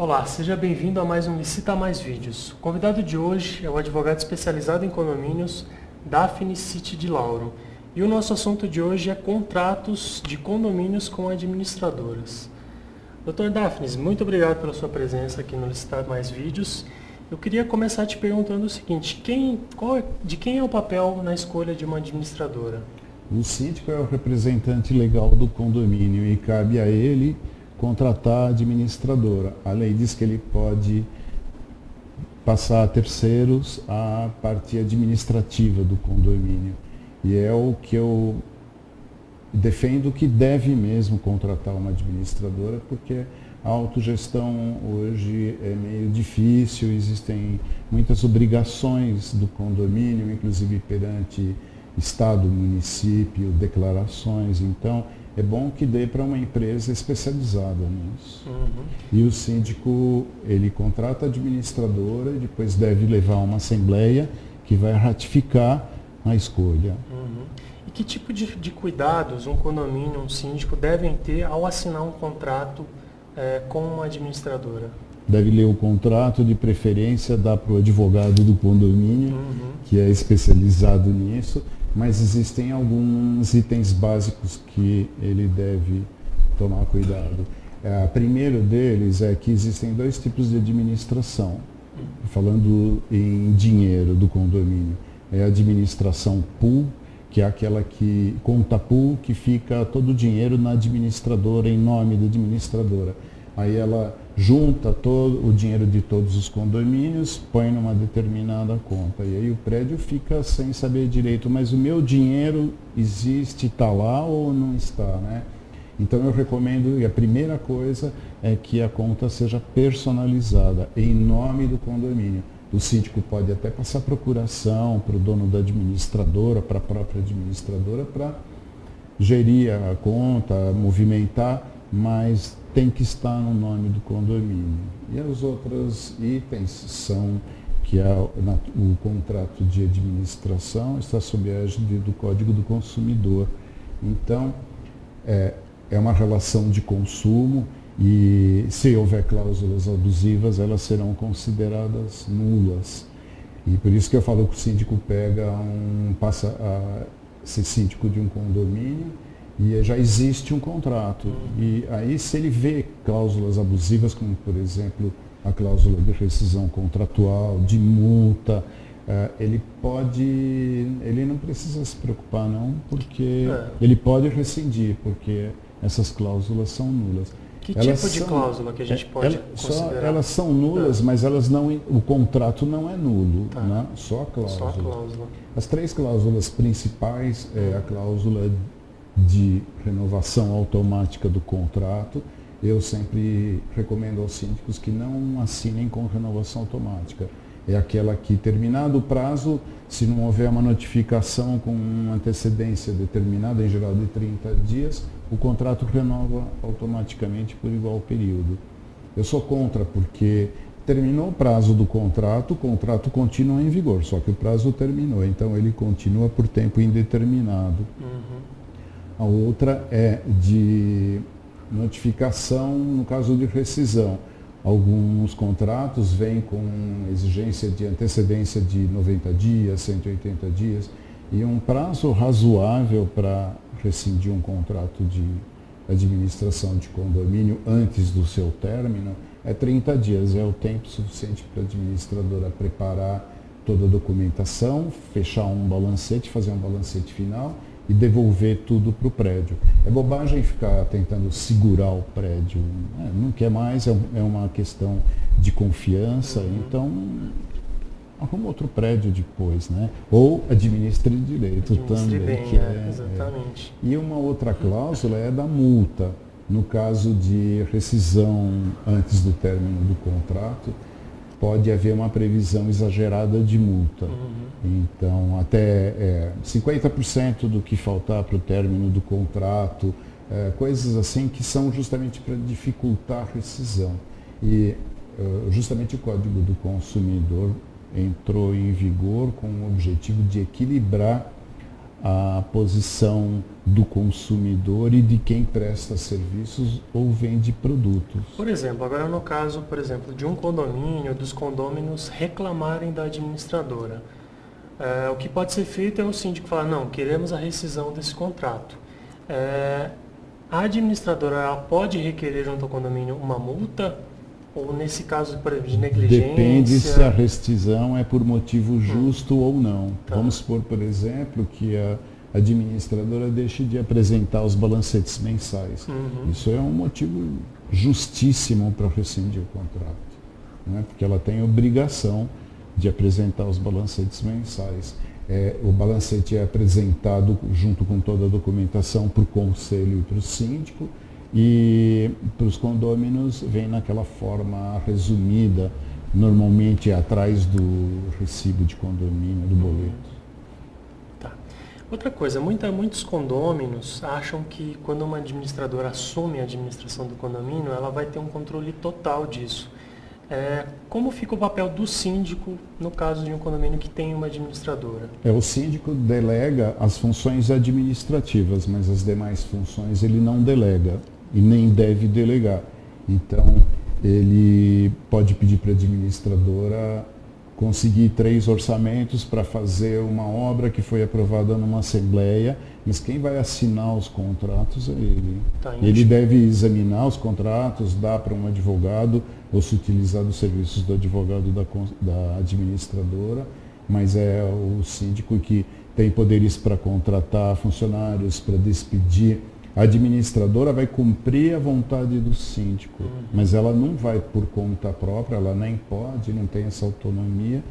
Olá, seja bem-vindo a mais um Licita Mais Vídeos. O convidado de hoje é o advogado especializado em condomínios, Daphne City de Lauro. E o nosso assunto de hoje é contratos de condomínios com administradoras. Dr. Daphne, muito obrigado pela sua presença aqui no Licita Mais Vídeos. Eu queria começar te perguntando o seguinte, de quem é o papel na escolha de uma administradora? O síndico é o representante legal do condomínio e cabe a ele contratar a administradora. A lei diz que ele pode passar a terceiros a parte administrativa do condomínio. E é o que eu defendo, que deve mesmo contratar uma administradora, porque a autogestão hoje é meio difícil, existem muitas obrigações do condomínio, inclusive perante Estado, município, declarações. Então, é bom que dê para uma empresa especializada nisso. E o síndico, ele contrata a administradora e depois deve levar uma assembleia que vai ratificar a escolha. E que tipo de cuidados um condomínio, um síndico devem ter ao assinar um contrato com uma administradora? Deve ler o contrato, de preferência dá para o advogado do condomínio, que é especializado nisso, mas existem alguns itens básicos que ele deve tomar cuidado. O primeiro deles é que existem dois tipos de administração, falando em dinheiro do condomínio. É a administração pool, que é aquela que conta pool, que fica todo o dinheiro na administradora, em nome da administradora. Aí ela junta todo o dinheiro de todos os condomínios, põe numa determinada conta. E aí o prédio fica sem saber direito, mas o meu dinheiro existe, está lá ou não está, né? Então eu recomendo, e a primeira coisa é que a conta seja personalizada, em nome do condomínio. O síndico pode até passar procuração para o dono da administradora, para a própria administradora, para gerir a conta, movimentar, mas tem que estar no nome do condomínio. E os outros itens são que o contrato de administração está sob a égide do Código do Consumidor. Então, é uma relação de consumo e, se houver cláusulas abusivas, elas serão consideradas nulas. E por isso que eu falo que o síndico passa a ser síndico de um condomínio e já existe um contrato. E aí, se ele vê cláusulas abusivas, como por exemplo a cláusula de rescisão contratual, de multa, ele não precisa se preocupar não, porque ele pode rescindir, porque essas cláusulas são nulas. Que tipo de cláusula que a gente pode considerar? Elas são nulas, mas o contrato não é nulo, né? Só a cláusula. Só a cláusula. As três cláusulas principais é a cláusula de renovação automática do contrato. Eu sempre recomendo aos síndicos que não assinem com renovação automática. É aquela que, terminado o prazo, se não houver uma notificação com uma antecedência determinada, em geral de 30 dias, o contrato renova automaticamente por igual período. Eu sou contra, porque terminou o prazo do contrato, o contrato continua em vigor, só que o prazo terminou, então ele continua por tempo indeterminado. A outra é de notificação no caso de rescisão. Alguns contratos vêm com exigência de antecedência de 90 dias, 180 dias, e um prazo razoável para rescindir um contrato de administração de condomínio antes do seu término é 30 dias. É o tempo suficiente para a administradora preparar toda a documentação, fechar um balancete, fazer um balancete final e devolver tudo para o prédio. É bobagem ficar tentando segurar o prédio, não quer mais, é uma questão de confiança, então arruma outro prédio depois, né? Ou administre direito também. Bem, exatamente. E uma outra cláusula é da multa. No caso de rescisão antes do término do contrato, pode haver uma previsão exagerada de multa. Então, até 50% do que faltar para o término do contrato, coisas assim que são justamente para dificultar a rescisão. E justamente o Código do Consumidor entrou em vigor com o objetivo de equilibrar a posição do consumidor e de quem presta serviços ou vende produtos. Por exemplo, agora no caso, por exemplo, de um condomínio, dos condôminos reclamarem da administradora. O que pode ser feito é o síndico falar, não, queremos a rescisão desse contrato. A administradora ela pode requerer junto ao condomínio uma multa? Ou nesse caso, por exemplo, de negligência? Depende se a rescisão é por motivo justo ou não. Tá. Vamos supor, por exemplo, que a administradora deixe de apresentar os balancetes mensais. Isso é um motivo justíssimo para rescindir o contrato, né? Porque ela tem obrigação de apresentar os balancetes mensais. O balancete é apresentado junto com toda a documentação para o conselho e para o síndico, e para os condôminos vem naquela forma resumida, normalmente atrás do recibo de condomínio, do boleto. Tá. Outra coisa, muitos condôminos acham que quando uma administradora assume a administração do condomínio, ela vai ter um controle total disso. Como fica o papel do síndico no caso de um condomínio que tem uma administradora? O síndico delega as funções administrativas, mas as demais funções ele não delega e nem deve delegar. Então, ele pode pedir para a administradora conseguir 3 orçamentos para fazer uma obra que foi aprovada numa assembleia, mas quem vai assinar os contratos é ele. Tá, ele deve examinar os contratos, dar para um advogado ou se utilizar dos serviços do advogado da administradora, mas é o síndico que tem poderes para contratar funcionários, para despedir. A administradora vai cumprir a vontade do síndico, mas ela não vai por conta própria, ela nem pode, não tem essa autonomia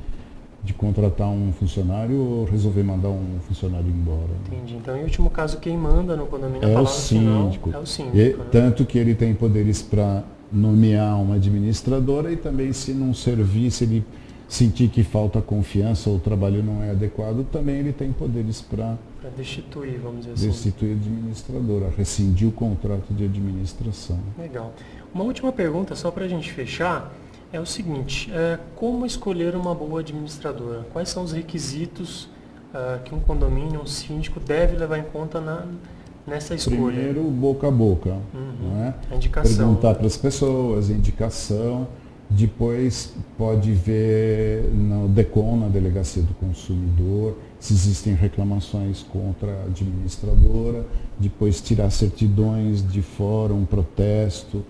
de contratar um funcionário ou resolver mandar um funcionário embora. Entendi. Então, em último caso, quem manda no condomínio é o síndico. É o síndico, né? Tanto que ele tem poderes para nomear uma administradora e também, se não servir, se ele sentir que falta confiança ou o trabalho não é adequado, também ele tem poderes para destituir, vamos dizer assim. Destituir a administradora, rescindir o contrato de administração. Legal. Uma última pergunta, só para a gente fechar, é o seguinte, como escolher uma boa administradora? Quais são os requisitos que um condomínio, um síndico deve levar em conta nessa escolha? Primeiro, boca a boca. Não é? A indicação. Perguntar para as pessoas, indicação. Depois pode ver no DECON, na Delegacia do Consumidor, se existem reclamações contra a administradora. Depois tirar certidões de fórum, protesto,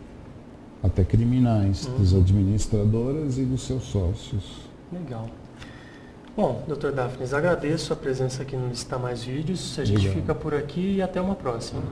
até criminais, das administradoras e dos seus sócios. Legal. Bom, Dr. Dafnis, agradeço a presença aqui no Listar Mais Vídeos. A gente fica por aqui e até uma próxima.